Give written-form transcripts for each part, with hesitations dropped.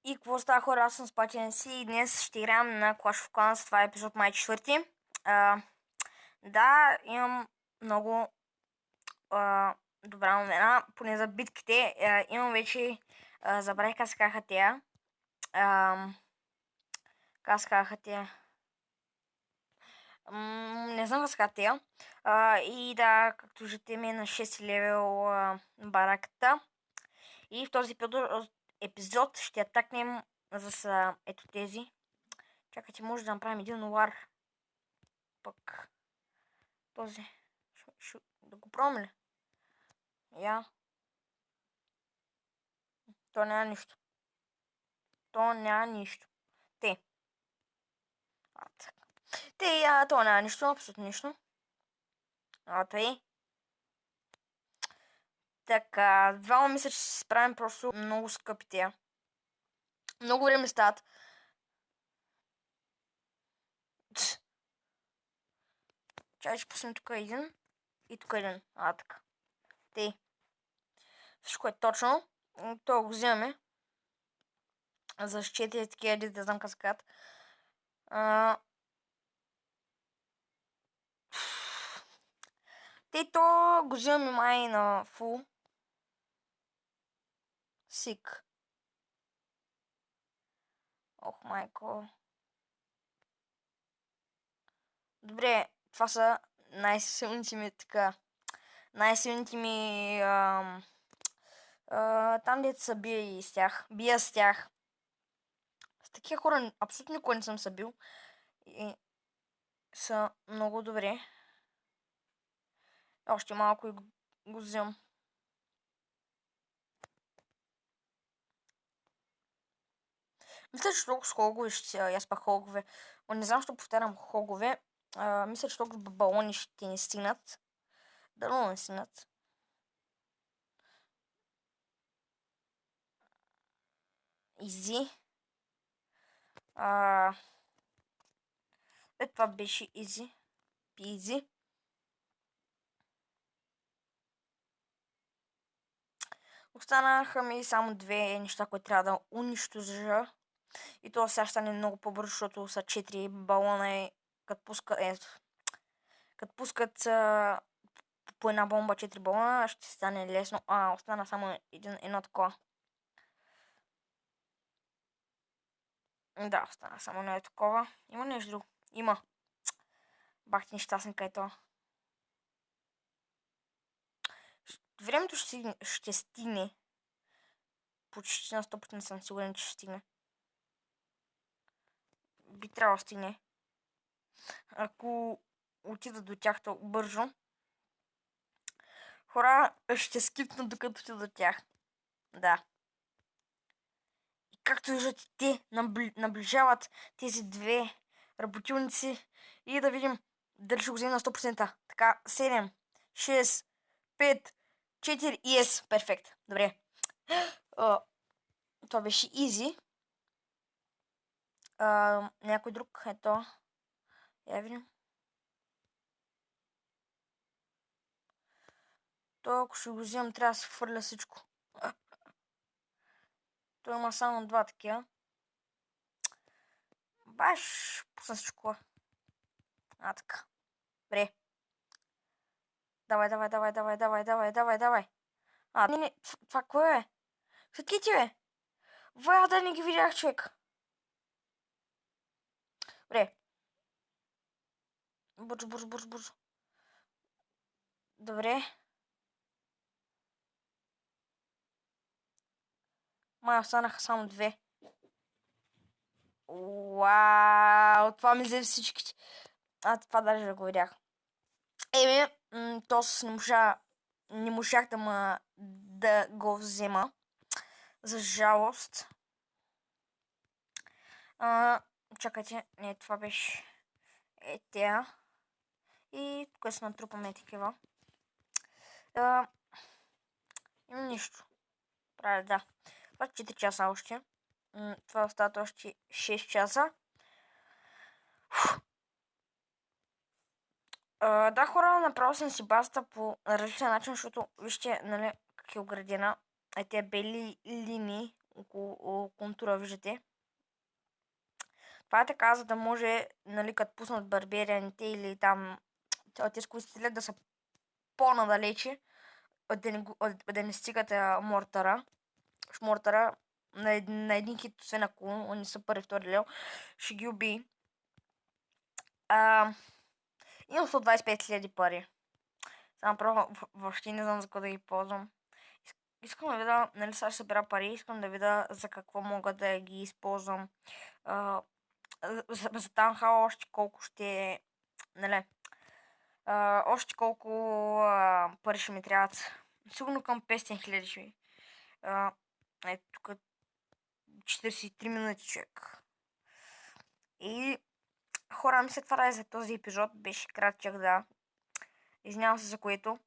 И какво става, хора? Аз съм Спатен си и днес ще играем на Clash of Clans. Това е епизод май 4. Да, имам много добра новина, поне за битките. Имам вече, забравих как се казаха тея. Как се казаха тея? Не знам как се казаха тея. И да, както виждате ми е на 6 левел бараката. И в този епизод ще атакнем с ето тези. Чакайте, може да направим един лар. Пък този. Да го пробвам ли? Я. То няма нищо. То няма нищо. Те. То няма нищо, абсолютно нищо. Тъй. Така, двама мисля, че се справим просто много скъпи тея. Много време стават. Чай, ще пуснем тук един. И тук един. Така. Тъй. Всичко е точно. То го взимаме. За 4 такива, да знам как се казват. То го взимаме май на фул. Сик. Ох, майко. Добре, това са най-силните ми така. Най-силните ми там дето са бия и с тях. Бия с тях. С такива хора абсолютно никога не съм се бил. И са много добре. Още малко и го взимам. Мисля, че толкова с хогове ще аз пак хогове. Но не знам, защо повтарям хогове. Мисля, че толкова балони ще не стигнат. Дано не стигнат. Изи. Това беше изи. Пизи. Останаха ми само две неща, които трябва да унищожа. И това сега ще стане много по-бързо, защото са 4 балона и като пускат по една бомба 4 балона, ще стане лесно. Остана само едно такова. Да, остана само едно такова. Има нещо друго? Има. Бах ти нещастен където. Времето ще стигне. Почти на 100% съм сигурен, че ще стигне. Би трябвало да стигне. Ако отида до тях толкова бързо. Хора, ще скипна докато отида до тях. Да. И както виждате, те наближават тези две работилници. И да видим дали ще го вземем на 100%. Така, 7, 6, 5, 4 и yes. Перфект. Добре. Това беше easy. Някой друг, ето. Я видим. То, ако ще го вземам, трябва да се хвърля всичко. Той има само два такива. Баш, пусна всичко. Така. Добре. Давай. Не, това кое е? Светки ти, бе? Да не ги видях, човек. Добре. Бързо. Добре. Май останаха само две. Уау, това ми взе всичките. Това даже да го видях. Тос не можах да го взема. За жалост. Чакайте, не, това беше тея. И тук се натрупаме такива. Има нищо. Правя, да. Това 4 часа още. Това остават още 6 часа. Да, хора, направо съм си базата по различен начин, защото вижте, нали, как е оградена. Тези бели линии около контура, виждате. Това е така, за да може, нали, като пуснат барберианите или там тези, които стрелят, да са по-надалече, да не стигат мортара. Шмортара на един хит, освен ако не са първи, втори левел, ще ги уби. Имам 125 000 пари. Само въобще не знам за какво да ги ползвам. Искам да видя, нали сега ще събера пари, искам да видя за какво мога да ги използвам. За Таунхал още колко ще, нали, още колко пари ще ми трябват. Сигурно към 500 000 ще ми. Ето тук 43 минути човек. И хора, мисля това е за този епизод. Беше кратчък, да. Извинявам се за което.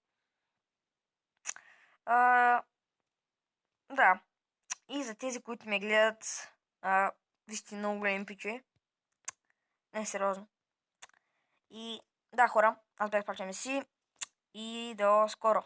Да. И за тези, които ме гледат, вие сте много големи пичове. Не, сериозно. И да, хора, аз бях Пача Меси и до скоро.